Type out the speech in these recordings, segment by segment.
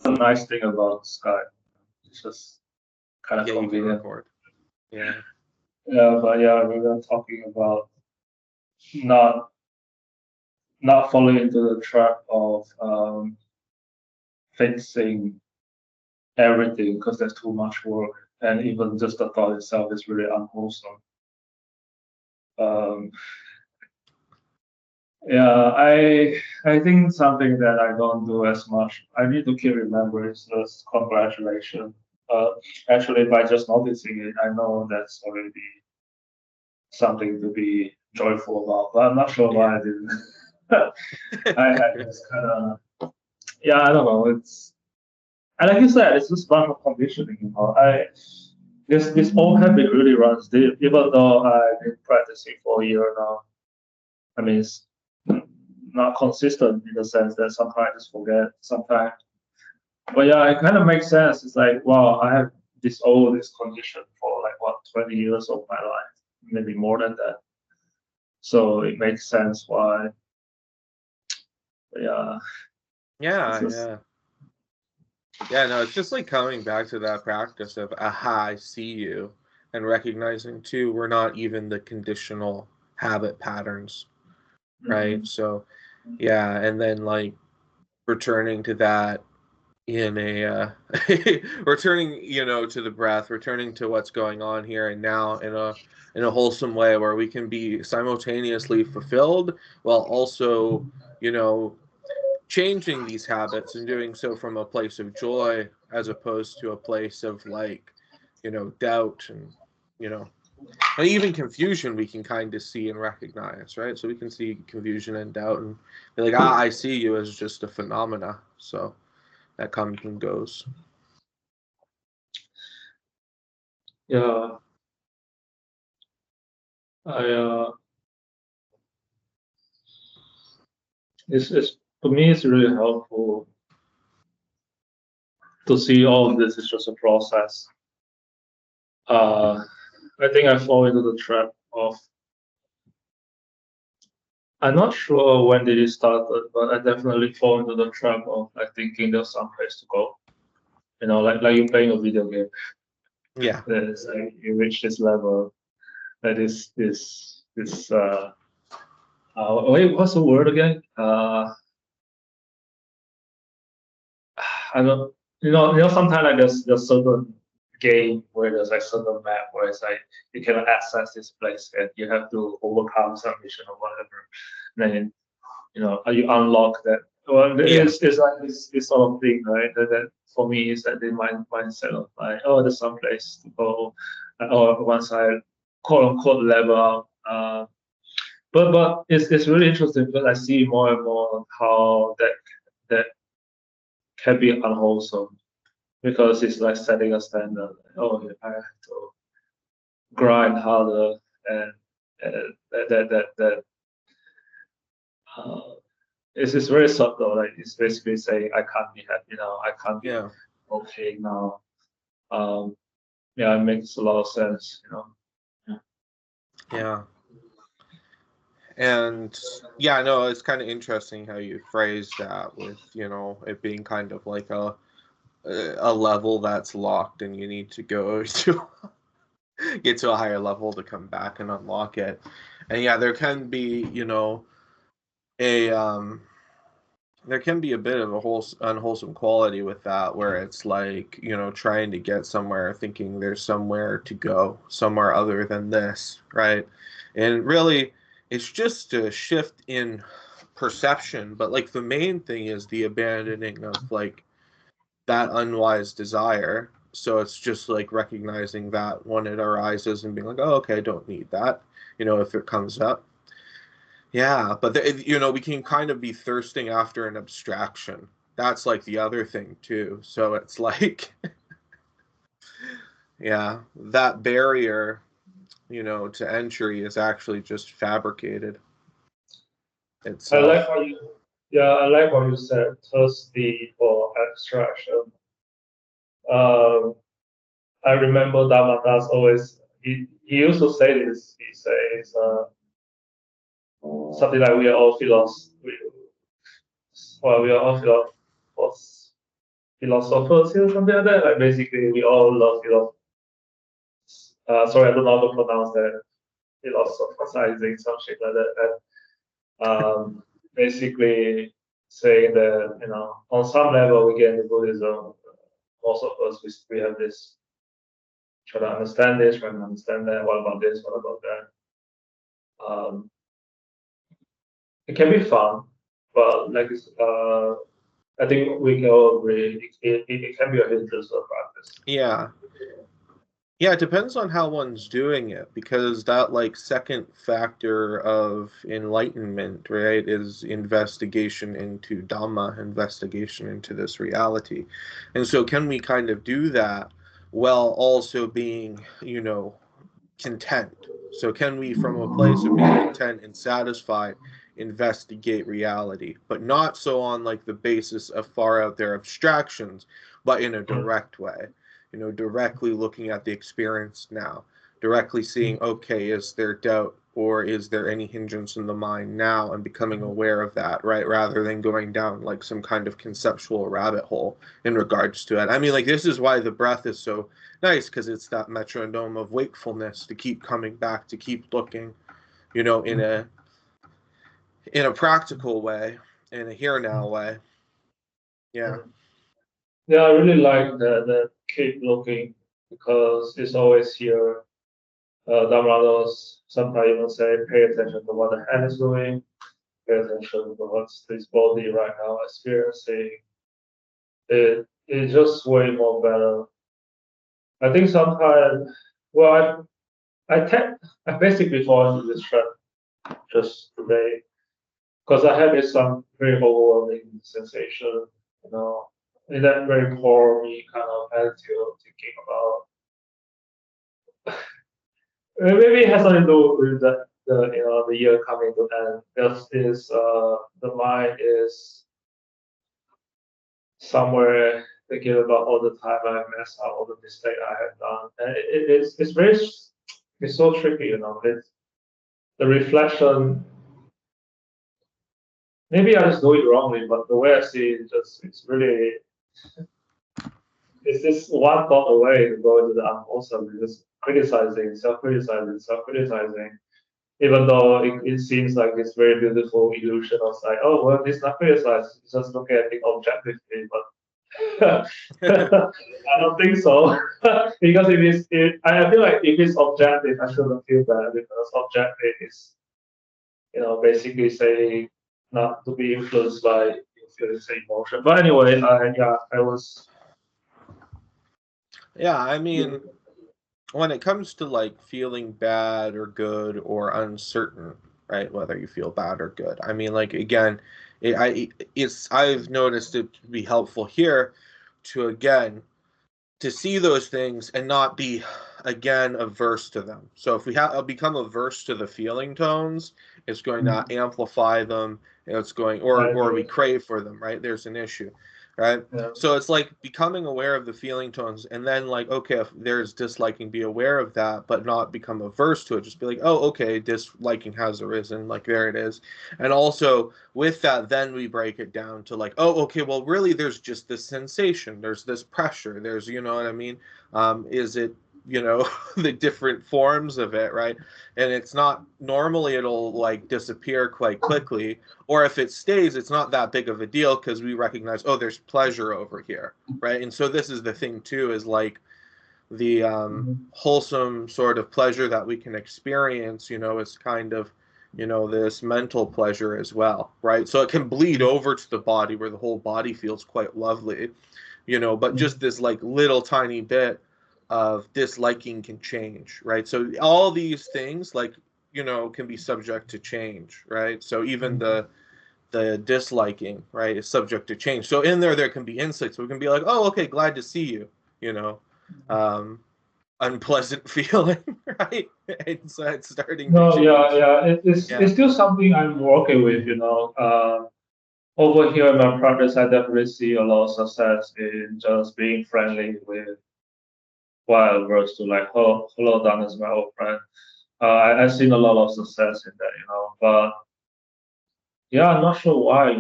a nice thing about Skype. It's just kind of Yeah, you can convenient. record. Yeah. Yeah, but yeah, we were talking about not not falling into the trap of fixing everything because there's too much work, and even just the thought itself is really unwholesome. Um, yeah, I think something that I don't do as much. I need to keep remembering is just congratulations. Uh, Actually, by just noticing it, I know that's already something to be joyful about. But I'm not sure why I Yeah. didn't. I had this kind of, yeah, I don't know. It's, and like you said, it's just a bunch of conditioning. This old habit really runs deep. Even though I've been practicing for a year now, I mean, it's not consistent in the sense that sometimes I just forget, sometimes. But yeah, it kind of makes sense. It's like, wow, I have this condition for like what 20 years of my life, maybe more than that. So it makes sense why. But yeah, it's Yeah, just yeah. Yeah, no, it's just like coming back to that practice of aha, I see you, and recognizing too, we're not even the conditional habit patterns, right? mhm. So, yeah, and then like returning to that in a returning, to the breath, returning to what's going on here and now in a wholesome way where we can be simultaneously fulfilled while also, you know, changing these habits and doing so from a place of joy as opposed to a place of like, doubt and, you know, and even confusion we can kind of see and recognize, right? So we can see confusion and doubt and be like, I see you as just a phenomena. So that comes and goes. Yeah, I it's for me it's really helpful to see all of this is just a process. Uh, I think I fall into the trap of I'm not sure when did it started, but I definitely fall into the trap of like thinking there's some place to go. Like you're playing a video game. Yeah. There's like you reach this level, that this wait, what's the word again? I don't sometimes like there's certain game where there's like certain map where it's like you cannot access this place and you have to overcome some mission or whatever. Then you unlock that. Well, Yeah. it's like this sort of thing, right? That for me is that the mindset of like, oh, there's some place to go, or once I quote unquote level up. But it's really interesting because I see more and more how that can be unwholesome because it's like setting a standard. Oh, I have to grind harder, and that uh, it's very subtle. Like it's basically saying I can't be happy now. I can't be Yeah. okay now. Um, yeah, it makes a lot of sense. Yeah. Yeah. And yeah, no, it's kind of interesting how you phrase that with, it being kind of like a level that's locked and you need to go to get to a higher level to come back and unlock it. And yeah, there can be, a there can be a bit of a whole unwholesome quality with that where it's like, trying to get somewhere thinking there's somewhere to go, somewhere other than this, right? And really it's just a shift in perception, but like the main thing is the abandoning of like that unwise desire. So it's just like recognizing that when it arises and being like, oh, okay, I don't need that, if it comes up. Yeah, but we can kind of be thirsting after an abstraction. That's like the other thing too. So it's like, yeah, that barrier, to entry is actually just fabricated. I like Itself. how you yeah I like what you said. Thirsty for abstraction. Um, I remember Dhamma always he used to say this. He says something like we are all philosophers. Well, we are all philosophers. philosophers or something like that. Like basically, we all love philosophy. Sorry, I don't know how to pronounce that. Philosophizing, something like that. And basically saying that on some level we get into Buddhism. Most of us we have this try to understand this, try to understand that. What about this? What about that? It can be fun, but like I think we can all agree it can be a hindrance to practice. Yeah. Yeah, it depends on how one's doing it, because that like second factor of enlightenment, right, is investigation into Dhamma, investigation into this reality. And so can we kind of do that while also being, content? So can we, from a place of being content and satisfied, investigate reality, but not so on like the basis of far out there abstractions, but in a direct way? Directly looking at the experience now, directly seeing, okay, is there doubt or is there any hindrance in the mind now, and becoming aware of that, right? Rather than going down like some kind of conceptual rabbit hole in regards to it. I mean, like, this is why the breath is so nice, because it's that metronome of wakefulness to keep coming back, to keep looking, in a practical way, in a here now way. Yeah. Yeah, I really like the keep looking, because it's always here. Dhamma sometimes even say, pay attention to what the hand is doing, pay attention to what this body right now experiencing. It's just way more better. I think sometimes, well, I basically fall into this trap just today, because I had this some very overwhelming sensation, in that very core me kind of attitude, thinking about maybe it has something to do with the year coming to end. The mind is somewhere thinking about all the time I messed up, all the mistake I have done, and it's so tricky, It's the reflection. Maybe I just do it wrongly, but the way I see it, it's this one thought away to go into the unwholesome, just criticizing, self-criticizing, even though it seems like this very beautiful illusion of like, oh, well, it's not criticized, just look at it objectively, but I don't think so. Because I feel like if it's objective, I shouldn't feel bad, because objective is, basically saying not to be influenced by your feelings and emotion. But anyway, I was. Yeah, I mean, when it comes to like feeling bad or good or uncertain, right, whether you feel bad or good, I mean, like, again, I've noticed it to be helpful here to, again, to see those things and not be, again, averse to them. So if we become averse to the feeling tones, it's going to amplify them, and it's going, or we crave for them, right? There's an issue, right? Yeah. So it's like becoming aware of the feeling tones, and then like, okay, if there's disliking, be aware of that, but not become averse to it. Just be like, oh, okay, disliking has arisen, like, there it is. And also with that, then we break it down to like, oh, okay, well, really, there's just this sensation, there's this pressure, there's, you know what I mean? Is it, the different forms of it, right? And it's not, normally it'll like disappear quite quickly, or if it stays, it's not that big of a deal, because we recognize, oh, there's pleasure over here, right? And so this is the thing too, is like the wholesome sort of pleasure that we can experience, is kind of, this mental pleasure as well, right? So it can bleed over to the body, where the whole body feels quite lovely, but just this like little tiny bit of disliking can change, right? So all these things, like, can be subject to change, right? So even the disliking, right, is subject to change. So in there can be insights. We can be like, oh, okay, glad to see you, unpleasant feeling, right? It's starting to change. It's still something I'm working with, Over here in my practice, I definitely see a lot of success in just being friendly with while verse to like, oh, hello, Dan is my old friend. I've seen a lot of success in that, But yeah, I'm not sure why,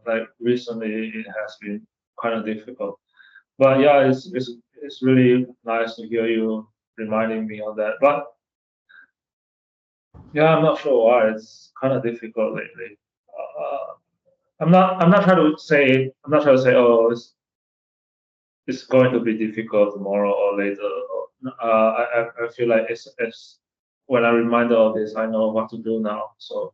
like recently it has been kind of difficult. But yeah, it's really nice to hear you reminding me of that. But yeah, I'm not sure why it's kind of difficult lately. I'm not trying to say oh it's going to be difficult tomorrow or later. I feel like it's when I'm reminded of this, I know what to do now. So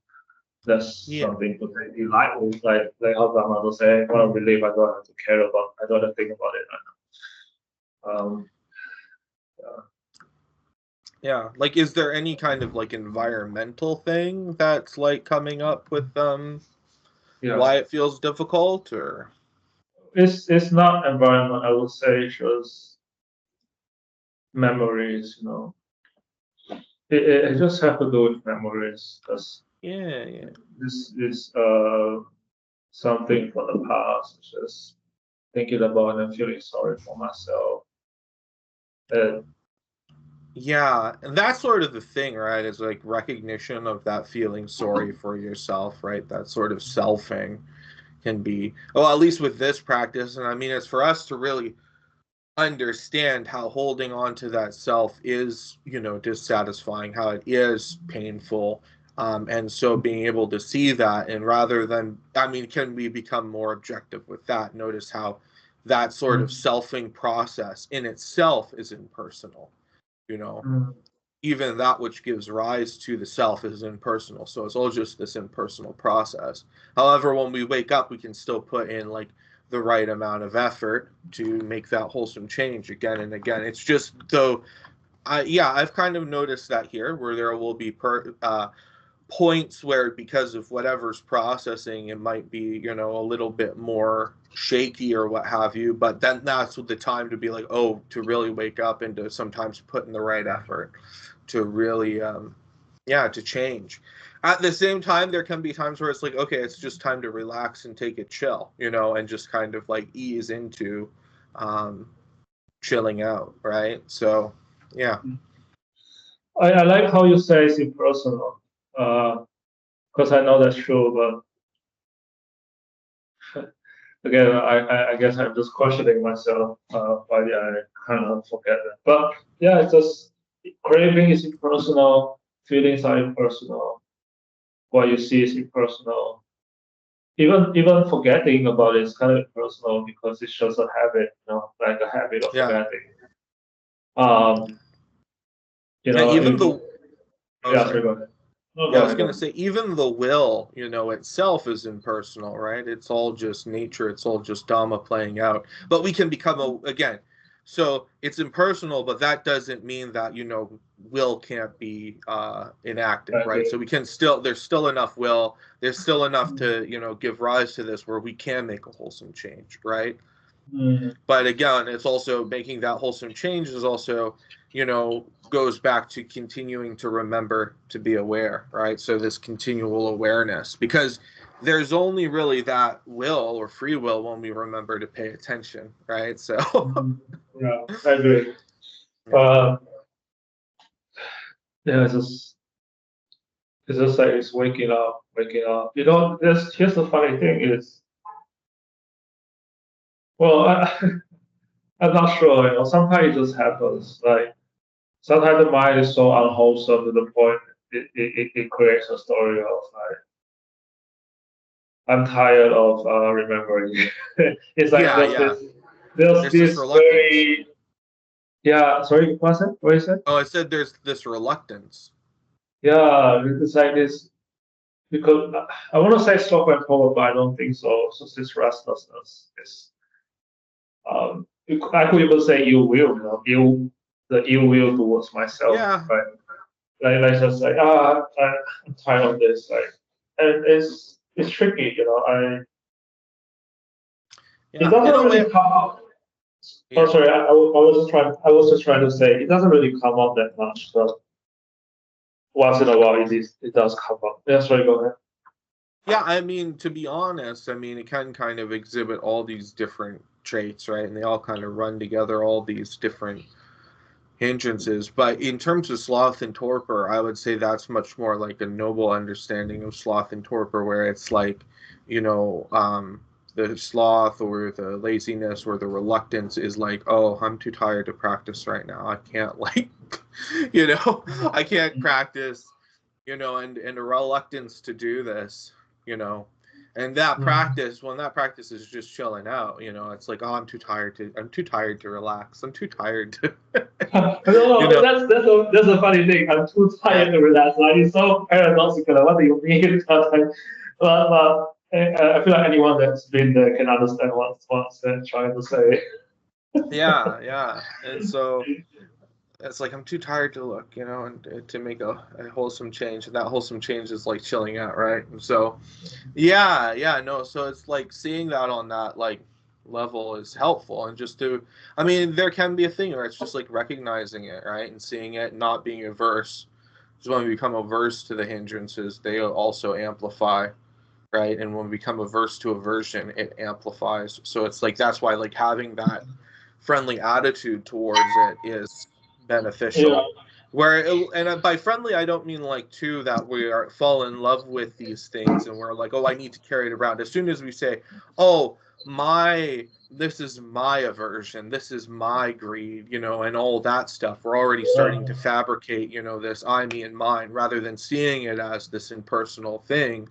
that's Yeah. something to take in light with, like how Dhamma will say, when I relieve, I don't have to care about, I don't have to think about it right now. Yeah. Yeah. Like, is there any kind of like environmental thing that's like coming up with Yeah. why it feels difficult, or? It's not environment, I would say, it's just memories, It just have to do with memories. Because Yeah. this is something from the past. Just thinking about and feeling sorry for myself. Yeah, and that's sort of the thing, right? Is like recognition of that feeling sorry for yourself, right? That sort of selfing can be, well, at least with this practice, and I mean, it's for us to really understand how holding on to that self is, dissatisfying, how it is painful. And so being able to see that, and rather than, I mean, can we become more objective with that? Notice how that sort of selfing process in itself is impersonal, you know even that which gives rise to the self is impersonal. So it's all just this impersonal process. However, when we wake up, we can still put in like the right amount of effort to make that wholesome change again and again. It's just though, I've kind of noticed that here, where there will be points where, because of whatever's processing, it might be, a little bit more shaky or what have you, but then that's the time to be like, oh, to really wake up and to sometimes put in the right effort to really to change. At the same time, there can be times where it's like, okay, it's just time to relax and take it chill, and just kind of like ease into chilling out, right? So yeah. I like how you say it's impersonal, because I know that's true. But again, I guess I'm just questioning myself. Why I kind of forget that. But yeah, it's just craving is impersonal, feelings are impersonal, what you see is impersonal. Even forgetting about it is kind of impersonal because it's just a habit, like a habit of Yeah. forgetting. Um, Yeah, even the oh, yeah, sorry. sorry, go ahead. No, Yeah, go I was ahead, go going to ahead. say, even the will, itself is impersonal, right? It's all just nature. It's all just Dhamma playing out. But we can become again, so it's impersonal, but that doesn't mean that, will can't be enacted, right? So we can still, there's still enough will, there's still enough to, give rise to this where we can make a wholesome change, right? But again, it's also making that wholesome change is also, goes back to continuing to remember to be aware, right? So this continual awareness, because there's only really that will or free will when we remember to pay attention, right? So Yeah, I agree. Yeah, it's just like it's waking up, waking up. Here's the funny thing is, well, I'm not sure. Sometimes it just happens. Like sometimes the mind is so unwholesome to the point it creates a story of like I'm tired of remembering. It's like there's there's this this reluctance. very Sorry, what's that? What you said? Oh, I said there's this reluctance. Yeah, it's like this because I want to say stop and forward, but I don't think so. So this restlessness is I could even say ill will, the ill will towards myself, Yeah. right? Like just like I'm tired of this, like, and it's tricky, it Yeah. In doesn't a way. really come out. Oh, Yeah. sorry, I was just trying to say it doesn't really come out that much, but once in a while it does come up. Yeah, sorry, go ahead. Yeah, I mean, to be honest, I mean, it can kind of exhibit all these different traits, right? And they all kind of run together, all these different hindrances. But in terms of sloth and torpor, I would say that's much more like a noble understanding of sloth and torpor, where it's like, you know, um, the sloth or the laziness or the reluctance is like, oh, I'm too tired to practice right now. I can't like, I can't practice, and a reluctance to do this, and that practice, when that practice is just chilling out, it's like, oh, I'm too tired to relax. I'm too tired to, No, that's a funny thing. I'm too tired to relax. Like, it's so paradoxical. Like, what do you mean? But I feel like anyone that's been there can understand what they're trying to say. yeah. And so it's like, I'm too tired to look, and to make a wholesome change. And that wholesome change is like chilling out, right? And so, no. So it's like seeing that on that like level is helpful, and I mean, there can be a thing where it's just like recognizing it, right, and seeing it, not being averse. Because when we become averse to the hindrances, they also amplify, right? And when we become averse to aversion, it amplifies. So it's like, that's why like having that friendly attitude towards it is beneficial. Yeah. And by friendly, I don't mean like that we fall in love with these things and we're like, oh, I need to carry it around. As soon as we say, oh, this is my aversion, this is my greed, and all that stuff, we're already starting to fabricate, this I, me, and mine, rather than seeing it as this impersonal thing,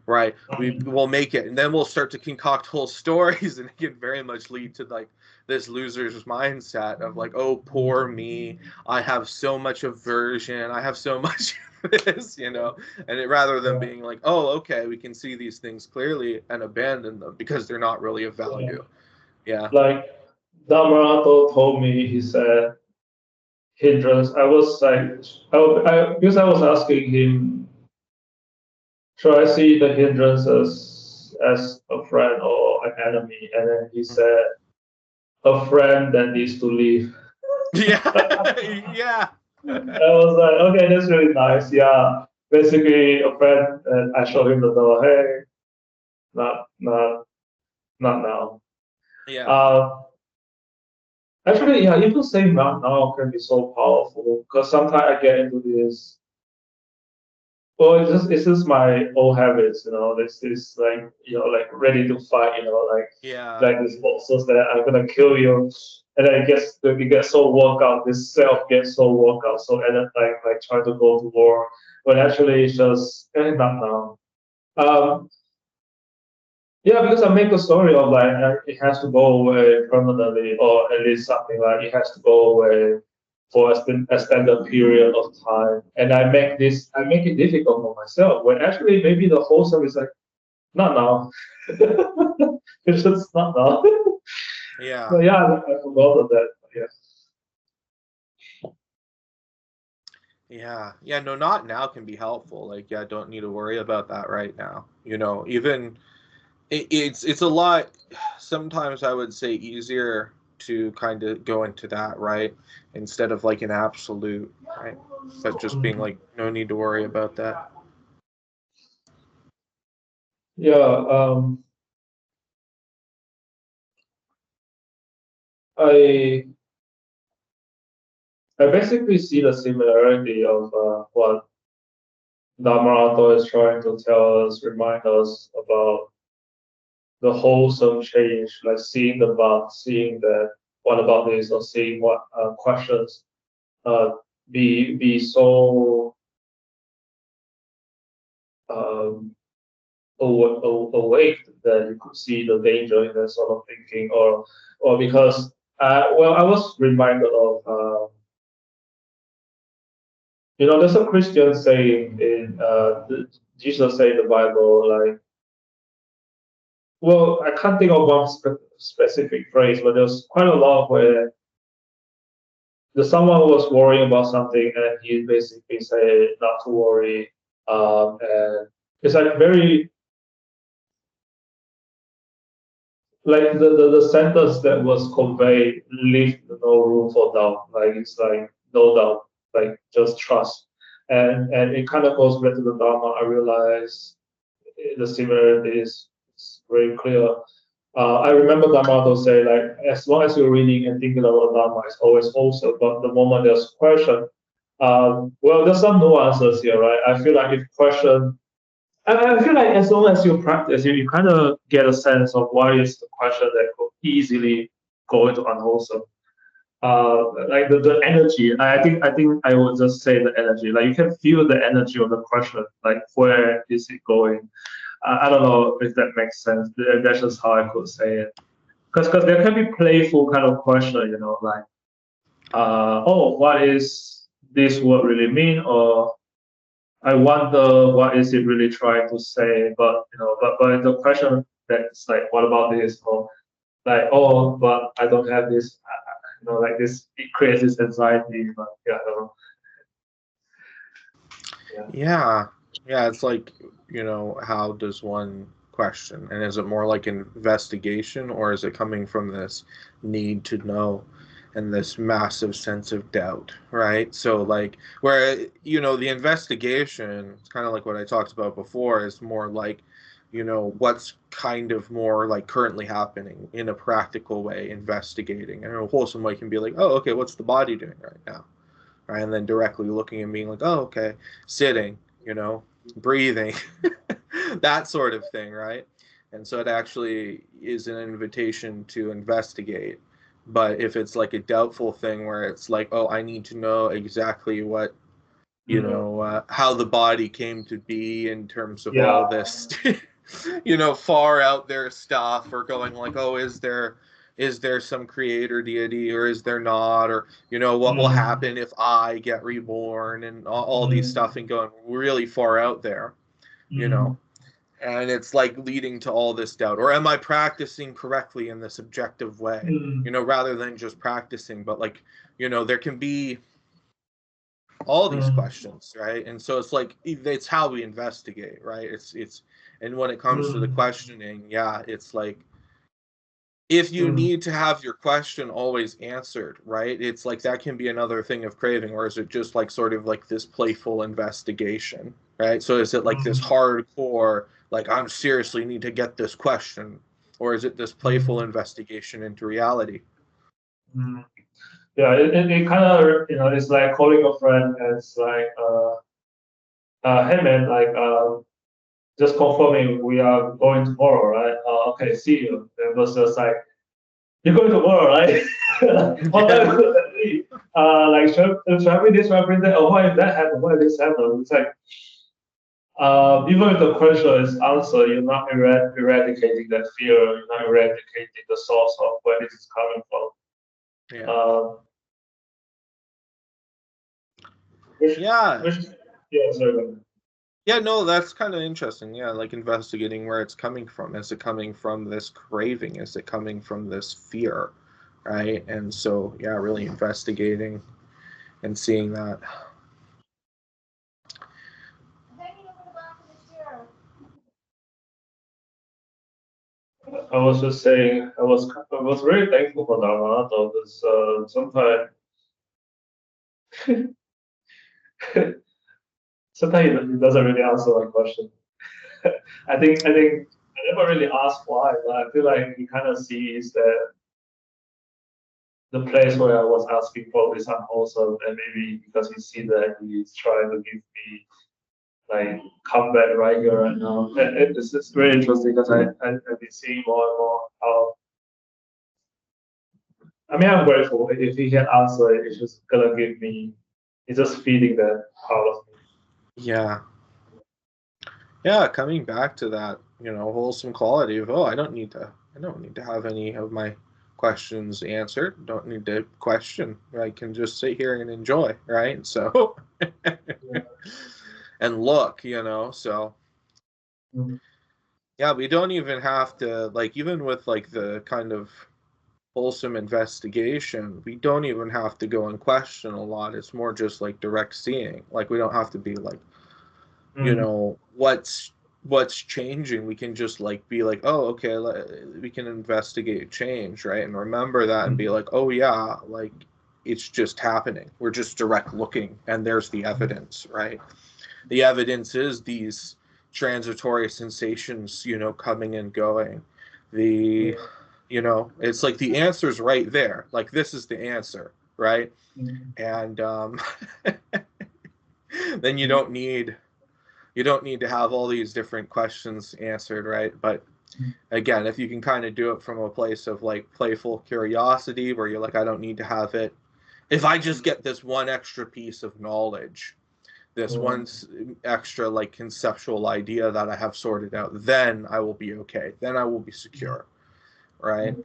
right? We will make it, and then we'll start to concoct whole stories, and it can very much lead to like this loser's mindset of like, oh, poor me, I have so much aversion, I have so much this, and rather than being like, oh, okay, we can see these things clearly and abandon them because they're not really of value. Yeah. Like Dhamma told me, he said, hindrance. I was like, because I was asking him, should I see the hindrances as a friend or an enemy? And then he said, a friend that needs to leave. Yeah. Yeah. I was like, okay, that's really nice. Yeah. Basically, a friend, and I showed him the door. Hey, not now. Yeah. Actually, yeah, even saying not now can be so powerful because sometimes I get into this. Well, it's just my old habits, This is like, like ready to fight, Yeah. like these monsters that I'm gonna kill you, and then it gets so worked out. This self gets so worked out, so and then like trying to go to war, but actually it's just not now. Um, yeah, because I make a story of like it has to go away permanently, or at least something like it has to go away for a extended period of time. And I make it difficult for myself when actually maybe the wholesome is like, not now. It's just not now. Yeah. So yeah, I forgot of that. Yeah. Yeah, no, not now can be helpful. Like, yeah, don't need to worry about that right now. Even it's a lot, sometimes I would say, easier to kind of go into that, right? Instead of like an absolute, right? But just being like, no need to worry about that. Yeah. I I basically see the similarity of what Dhamma is trying to tell us, remind us about the wholesome change, like seeing the box, seeing that what about this, or seeing what questions uh, be so um, awake that you could see the danger in that sort of thinking, or because well, I was reminded of there's a Christian saying in Jesus say in the Bible, like, well, I can't think of one specific phrase, but there's quite a lot where someone was worrying about something and he basically said not to worry. And it's like very, like the sentence that was conveyed, leave no room for doubt. Like it's like no doubt, like just trust. And it kind of goes back to the Dharma. I realize the similarity is very clear. I remember Dhamma say, like, as long as you're reading and thinking about Dhamma, it's always wholesome. But the moment there's question, well, there's some nuances here, right? I feel like if question, I feel like as long as you practice, you kind of get a sense of what is the question that could easily go into unwholesome. Like the energy. I think I would just say the energy. Like you can feel the energy of the question. Like where is it going? I don't know if that makes sense. That's just how I could say it. Because there can be playful kind of question, like oh, what is this word really mean? Or I wonder what is it really trying to say? But the question that's like, what about this? Or like, oh, but I don't have this. Like this, it creates this anxiety. But yeah, I don't know. Yeah. Yeah, it's like, how does one question? And is it more like an investigation, or is it coming from this need to know and this massive sense of doubt, right? So like where, the investigation, it's kind of like what I talked about before, is more like, what's kind of more like currently happening in a practical way, investigating. And a wholesome way can be like, oh, okay, what's the body doing right now? Right? And then directly looking and being like, oh, okay, sitting, breathing, that sort of thing, right? And so it actually is an invitation to investigate. But if it's like a doubtful thing where it's like, oh, I need to know exactly what, how the body came to be in terms of all Yeah. this, far out there stuff, or going like, oh, is there some creator deity, or is there not, or what will Mm, happen if I get reborn, and all these stuff, mm, and going really far out there, you know mm, and it's like leading to all this doubt, or am I practicing correctly in this objective way, mm, rather than just practicing, but like, there can be all these mm, questions, right? And so it's like, it's how we investigate, right? It's and when it comes to the mm, questioning, yeah, it's like, if you mm, need to have your question always answered, right? It's like that can be another thing of craving, or is it just like sort of like this playful investigation, right? So is it like this mm, hardcore, like I'm seriously need to get this question, or is it this playful mm, investigation into reality? mm. Yeah, it kind of, it's like calling a friend and it's like, hey man, like, just confirming we are going tomorrow, right? Okay, see you. It was just like, you're going tomorrow, right? What time could that be? Like, should I bring this, should I bring that? Oh, why did that happen? Why did this happen? It's like, even if the question is answered, you're not eradicating that fear, you're not eradicating the source of where this is coming from. Yeah. Um, which, Yeah. which, yeah, sorry. Yeah, no, that's kind of interesting. Yeah, like investigating where it's coming from. Is it coming from this craving? Is it coming from this fear? Right? And so, yeah, really investigating and seeing that. I was just saying, I was very thankful for Dhamma, though, because sometimes sometimes it doesn't really answer my question. I think I never really asked why, but I feel like he kind of sees that the place where I was asking for is unwholesome, and maybe because he see that he's trying to give me like combat right here right now. It's just very interesting because I've been seeing more and more how. I mean, I'm grateful if he can answer it. It's just gonna give me. It's just feeding that part of me. Yeah. Yeah, coming back to that, wholesome quality of, oh, I don't need to have any of my questions answered. Don't need to question. I can just sit here and enjoy, right? So Yeah. and look, so Mm, yeah, we don't even have to, like, even with like the kind of wholesome investigation, we don't even have to go and question a lot. It's more just like direct seeing. Like we don't have to be like, mm, what's changing. We can just like be like, oh, okay, we can investigate change, right? And remember that and be mm, like, oh yeah, like it's just happening. We're just direct looking, and there's the evidence, right? The evidence is these transitory sensations, coming and going. The yeah. it's like the answer's right there. Like this is the answer, right? Mm, And then you mm, don't need You don't need to have all these different questions answered, right? But again, if you can kind of do it from a place of like playful curiosity where you're like, I don't need to have it. If I just get this one extra piece of knowledge, this one extra like conceptual idea that I have sorted out, then I will be okay. Then I will be secure, right?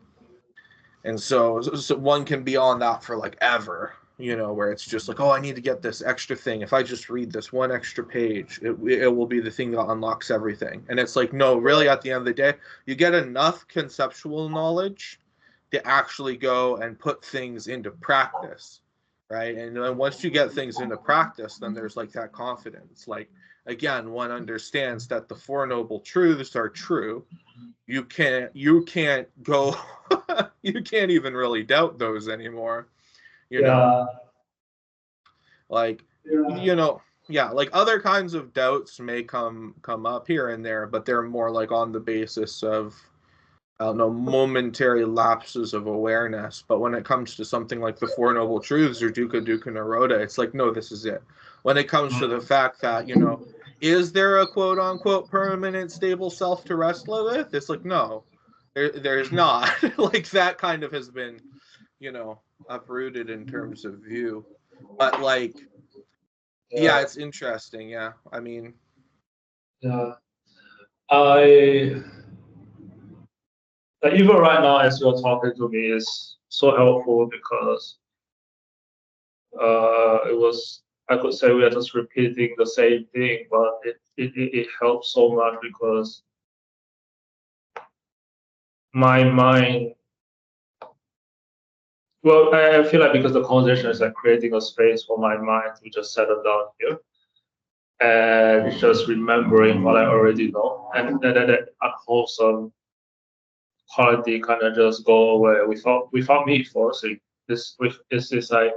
And so one can be on that for like ever, where it's just like, oh, I need to get this extra thing. If I just read this one extra page, it will be the thing that unlocks everything. And it's like, no, really, at the end of the day, you get enough conceptual knowledge to actually go and put things into practice, right? And then once you get things into practice, then there's like that confidence. Like, again, one understands that the Four Noble Truths are true. You can't go you can't even really doubt those anymore, like like other kinds of doubts may come up here and there, but they're more like on the basis of, I don't know, momentary lapses of awareness. But when it comes to something like the Four Noble Truths or Dukkha Dukkha Nirodha, it's like, no, this is it. When it comes to the fact that, is there a quote unquote permanent stable self to wrestle with? It's like, no, there's not. Like that kind of has been, uprooted in terms of view. But like, yeah, it's interesting. Yeah. I mean, even right now, as you're talking to me, is so helpful because I could say we are just repeating the same thing, but it helps so much because my mind, well, I feel like because the conversation is like creating a space for my mind to just settle down here and just remembering what I already know, and that unwholesome quality kind of just go away without me forcing. This is like,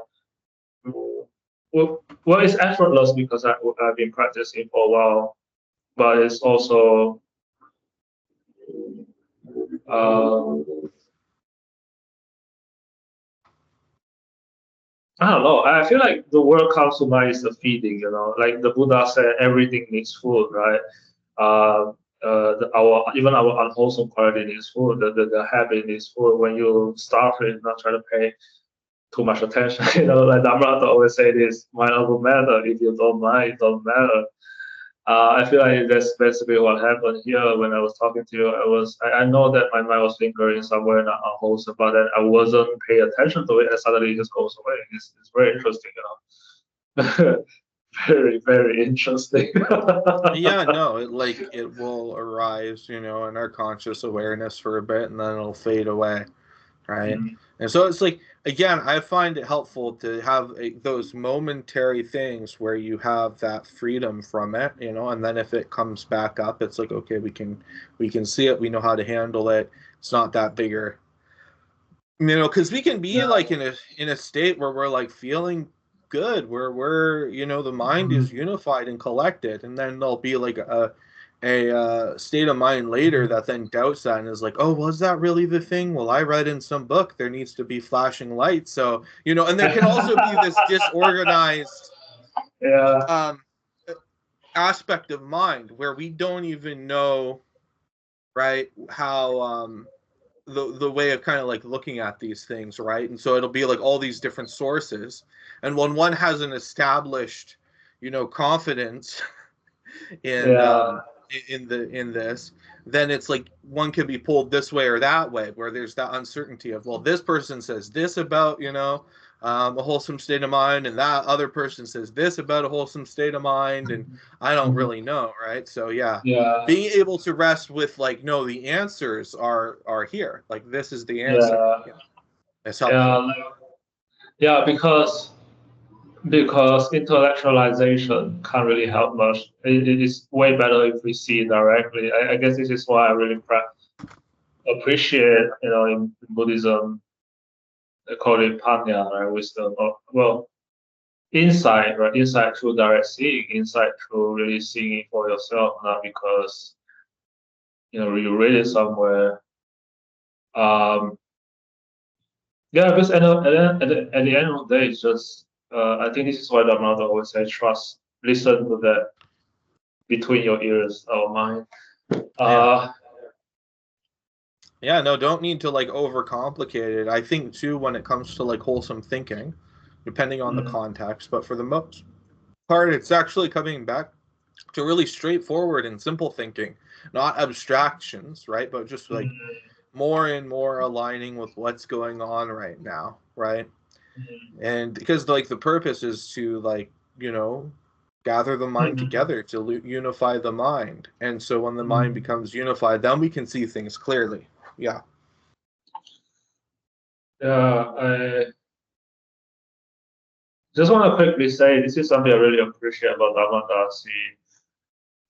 well, it's effortless because I've been practicing for a while, but it's also I don't know. I feel like the word comes to mind is the feeding. Like the Buddha said, everything needs food, right? Our unwholesome quality needs food. The habit needs food. When you starve it, not try to pay too much attention. Like Dhamma always say this: mind over matter. If you don't mind, it don't matter. I feel like that's basically what happened here when I was talking to you. I know that my mind was lingering somewhere in unwholesome, but then I wasn't paying attention to it, and suddenly it just goes away. It's very interesting, very, very interesting. Yeah, no, it will arise, in our conscious awareness for a bit, and then it'll fade away, right? And so it's like, again, I find it helpful to have those momentary things where you have that freedom from it, and then if it comes back up, it's like, okay, we can see it, we know how to handle it. It's not that bigger, because we can be like in a state where we're like feeling good, where we're, the mind is unified and collected, and then there'll be like a state of mind later that then doubts that and is like, oh, was that really the thing? Well, I read in some book there needs to be flashing lights, so and there can also be this disorganized aspect of mind where we don't even know, right, how the way of kind of like looking at these things, right? And so it'll be like all these different sources, and when one has an established confidence in this, then it's like one could be pulled this way or that way, where there's that uncertainty of, well, this person says this about a wholesome state of mind, and that other person says this about a wholesome state of mind, and I don't really know, right? So being able to rest with like, no, the answers are here, like this is the answer. It's helpful. Because intellectualization can't really help much. It is way better if we see it directly. I guess this is why I really appreciate, in Buddhism, they call it panya, right? Wisdom. Well, insight, right? Insight through direct seeing, insight through really seeing it for yourself, not because you read it somewhere. Because at the end of the day, it's just I think this is why the mother always says trust, listen to that between your ears or mine. Yeah, no, don't need to like overcomplicate it. I think too when it comes to like wholesome thinking, depending on the context, but for the most part, it's actually coming back to really straightforward and simple thinking, not abstractions, right? But just like more and more aligning with what's going on right now, right? And because like the purpose is to like, gather the mind together to unify the mind. And so when the mind becomes unified, then we can see things clearly. Yeah. Yeah, I just want to quickly say this is something I really appreciate about Dhammadas.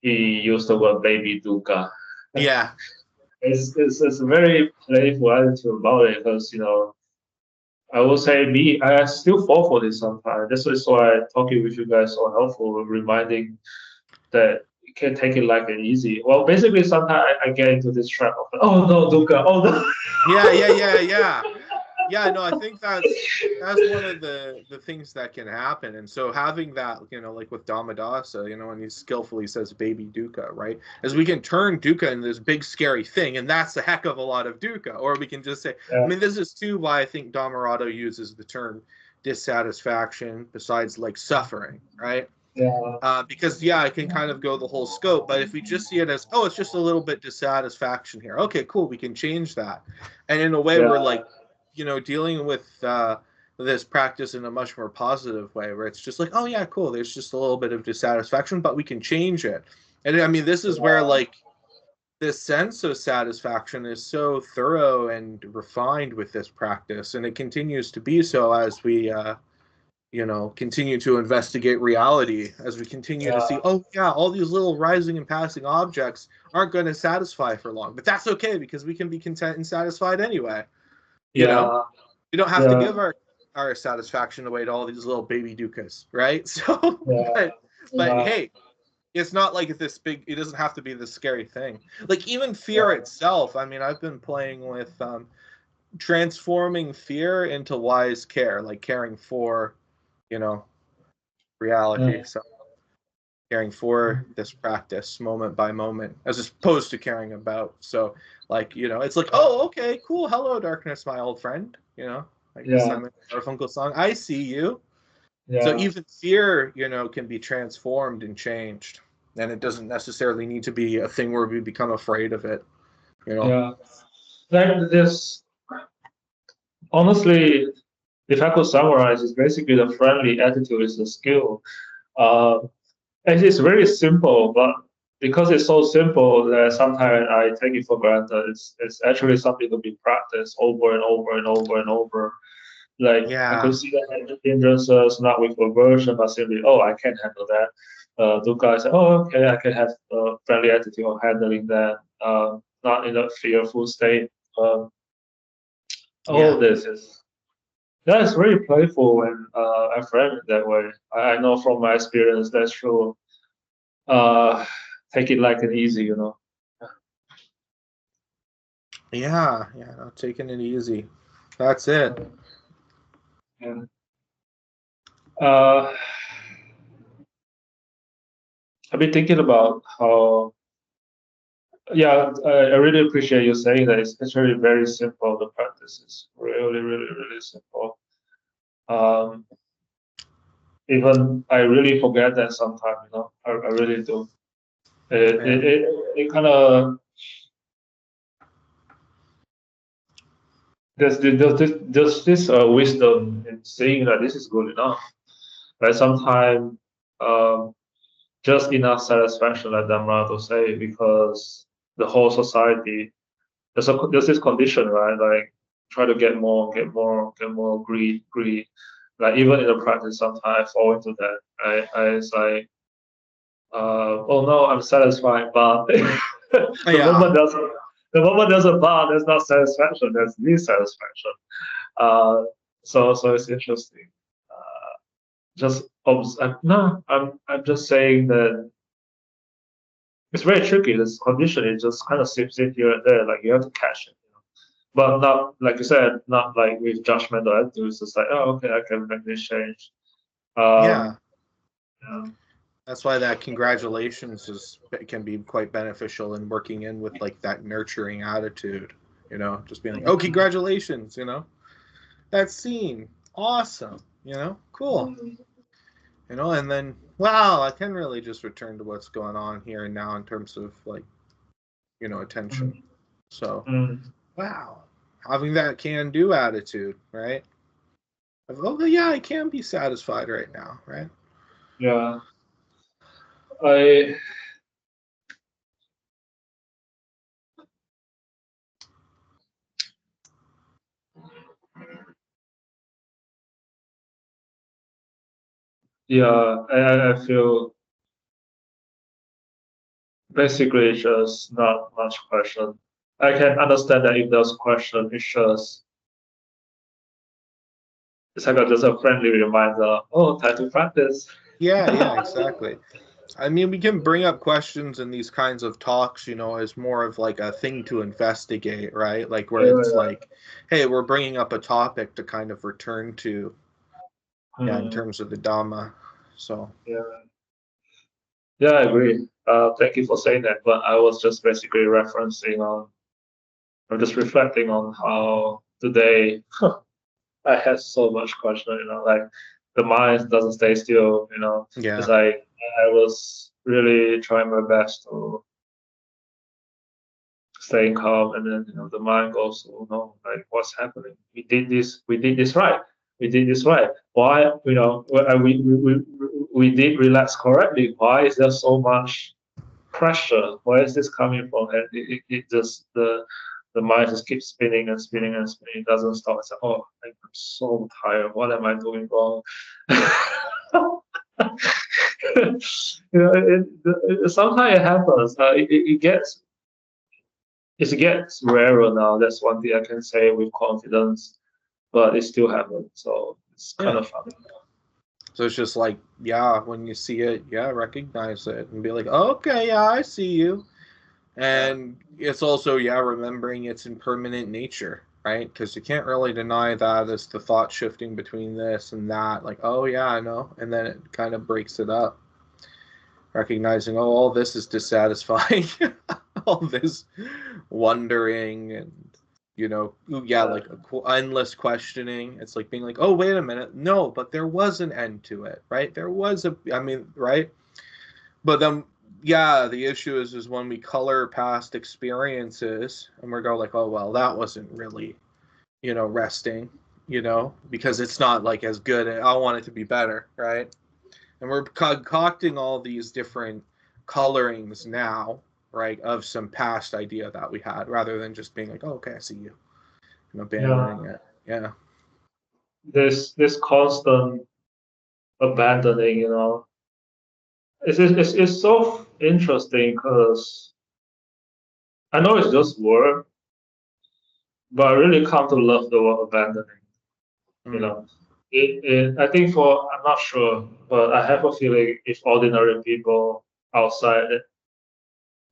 He used the word baby dukkha. Yeah. It's a very playful attitude about it because, I will say I still fall for this sometimes. This is why talking with you guys so helpful, reminding that you can't take it like an easy. Well, basically, sometimes I get into this trap of, oh no, dukkha, oh no. Yeah, no, I think that's one of the things that can happen. And so having that, like with Dhammadasa, when he skillfully says baby dukkha, right? As we can turn dukkha into this big scary thing, and that's a heck of a lot of dukkha. Or we can just say, I mean, this is too why I think Dhammarado uses the term dissatisfaction besides like suffering, right? Yeah. Because it can kind of go the whole scope, but if we just see it as, oh, it's just a little bit dissatisfaction here. Okay, cool, we can change that. And in a way, we're like, dealing with this practice in a much more positive way, where it's just like, oh yeah, cool, there's just a little bit of dissatisfaction, but we can change it. And I mean, this is where like this sense of satisfaction is so thorough and refined with this practice, and it continues to be so as we continue to investigate reality, as we continue to see, oh yeah, all these little rising and passing objects aren't going to satisfy for long, but that's okay because we can be content and satisfied anyway. We don't have to give our satisfaction away to all these little baby dukkha's, right? So, but hey, it's not like this big, it doesn't have to be this scary thing. Like even fear itself, I mean, I've been playing with transforming fear into wise care, like caring for, reality. So caring for this practice moment by moment, as opposed to caring about. So like, it's like, oh, okay, cool. Hello, darkness, my old friend. This Simon Garfunkel song. I see you. So even fear, can be transformed and changed. And it doesn't necessarily need to be a thing where we become afraid of it. Yeah. Like this, honestly, if I could summarize, it's basically the friendly attitude is a skill. And it's very simple, but because it's so simple that sometimes I take it for granted. It's actually something to be practiced over and over and over and over. Like I could see the hindrances not with aversion, but simply, oh, I can't handle that. Dukkha say, oh, okay, I can have a friendly attitude of handling that, not in a fearful state. All this is that's very playful, and I frame it that way. I know from my experience that's true. Take it like an easy, No, taking it easy. That's it. And I've been thinking about how, I really appreciate you saying that it's actually very simple. The practice is really, really, really simple. Even I really forget that sometimes, I really do. It kind of there's this wisdom in saying that this is good enough. Right? Sometimes just enough satisfaction, like Dhamma say, because the whole society there's this condition, right? Like try to get more, greed. Like even in the practice, sometimes I fall into that. It's like, oh no, I'm satisfied, but the moment there's a bar, there's not satisfaction. There's dissatisfaction. So it's interesting. No, I'm just saying that it's very tricky. This condition is just kind of slips in here and there. Like you have to catch it, but not like you said, not like with judgmental attitudes. It's like, oh, okay, I can make this change. Yeah. That's why that congratulations can be quite beneficial in working in with like that nurturing attitude, you know, just being like, oh, congratulations, you know, that scene, awesome, you know, cool, you know, and then, wow, I can really just return to what's going on here and now in terms of like, you know, attention. So, wow, having that can-do attitude, right? Of, oh, yeah, I can be satisfied right now, right? Yeah. I feel basically it's just not much question. I can understand that if there's a question, it's like just a friendly reminder. Oh, time to practice. Yeah, exactly. I mean, we can bring up questions in these kinds of talks, you know, as more of like a thing to investigate, right? Like where it's like, hey, we're bringing up a topic to kind of return to, in terms of the Dhamma. So yeah, I agree. Thank you for saying that. But I was just basically referencing on, I'm just reflecting on how today I had so much question. You know, like the mind doesn't stay still. You know, yeah, it's like I was really trying my best to staying calm, and then the mind goes, oh no, like what's happening? We did this right, we did this right. Why, we did relax correctly? Why is there so much pressure? Where is this coming from? And it just the mind just keeps spinning and spinning and spinning. It doesn't stop. It's like, oh, I'm so tired. What am I doing wrong? Sometimes it happens. It gets rarer now. That's one thing I can say with confidence, but it still happens. So it's kind of funny. So it's just like, yeah, when you see it, recognize it and be like, oh, okay, yeah, I see you. And it's also, remembering its impermanent nature, right? Because you can't really deny that as the thought shifting between this and that. Like, oh, yeah, I know. And then it kind of breaks it up. Recognizing, oh, all this is dissatisfying. All this wondering and, like endless questioning. It's like being like, oh, wait a minute. No, but there was an end to it, right? There was right? But then, the issue is when we color past experiences and we're going like, oh, well, that wasn't really, resting, because it's not like as good. I want it to be better, right? And we're concocting all these different colorings now, right, of some past idea that we had, rather than just being like, oh, okay, I see you, and abandoning it. Yeah. This constant abandoning, it's so interesting because I know it's just word, but I really come to love the word abandoning. You know, I think I'm not sure, but I have a feeling if ordinary people outside,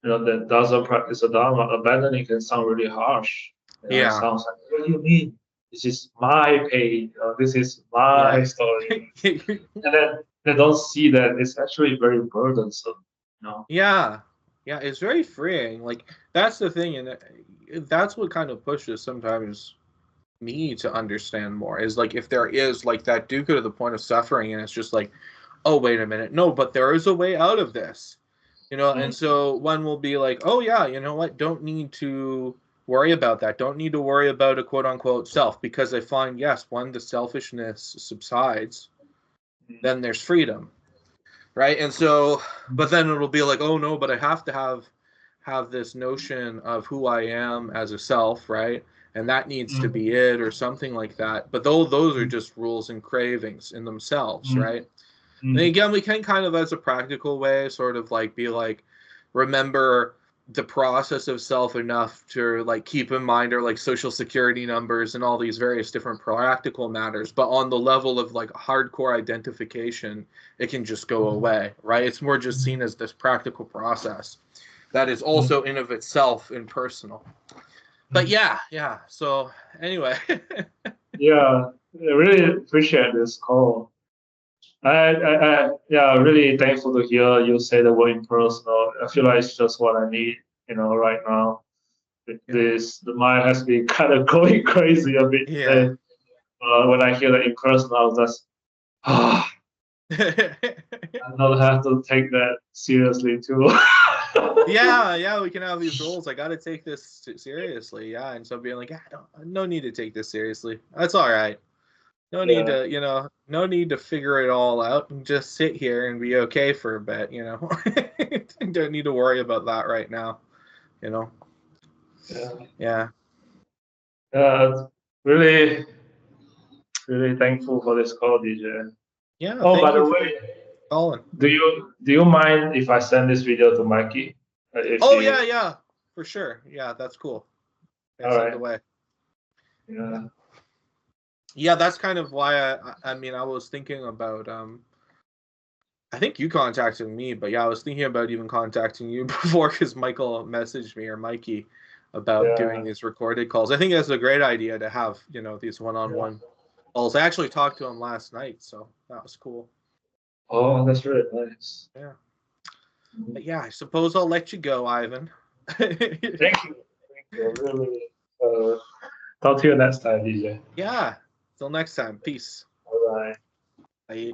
that doesn't practice the Dharma, abandoning can sound really harsh. It sounds like, what do you mean? This is my pain. This is my story. And then they don't see that it's actually very burdensome. Yeah, it's very freeing. Like that's the thing, and that's what kind of pushes sometimes me to understand more. Is like if there is like that do go to the point of suffering, and it's just like, oh wait a minute, no, but there is a way out of this. And so one will be like, oh yeah, you know what, don't need to worry about that, don't need to worry about a quote unquote self, because I find, yes, when the selfishness subsides, then there's freedom, right? And so, but then it'll be like, oh no, but I have to have this notion of who I am as a self, right? And that needs to be it, or something like that. But those are just rules and cravings in themselves, right? And again, we can kind of, as a practical way, sort of like be like, remember the process of self enough to like keep in mind our like social security numbers and all these various different practical matters. But on the level of like hardcore identification, it can just go away, right? It's more just seen as this practical process that is also in of itself impersonal. But yeah. So anyway. I really appreciate this call. Yeah, really thankful to hear you say the word impersonal. I feel like it's just what I need, right now. The mind has been kind of going crazy a bit Yeah. today. When I hear the impersonal, I was just, I don't have to take that seriously too. Yeah, we can have these roles. I got to take this seriously. Yeah, and so being like, no need to take this seriously. That's all right. No need to, no need to figure it all out and just sit here and be okay for a bit, Don't need to worry about that right now, Yeah. Yeah. Really, really thankful for this call, DJ. Yeah, Oh, by thank the you for way, calling. do you mind if I send this video to Mikey? If Oh, you, yeah, for sure. Yeah, that's cool. Yeah, all send right. away. Yeah. Yeah, that's kind of why I mean, I was thinking about I think you contacted me, but yeah, I was thinking about even contacting you before because Michael messaged me or Mikey about doing Yeah. these recorded calls. I think that's a great idea to have, these one-on-one calls. I actually talked to him last night, so that was cool. Oh, that's really nice. Yeah. But yeah, I suppose I'll let you go, Ivan. Thank you. Thank you. Really. Talk to you next time, DJ. Yeah. Till next time. Peace. Bye bye. Bye.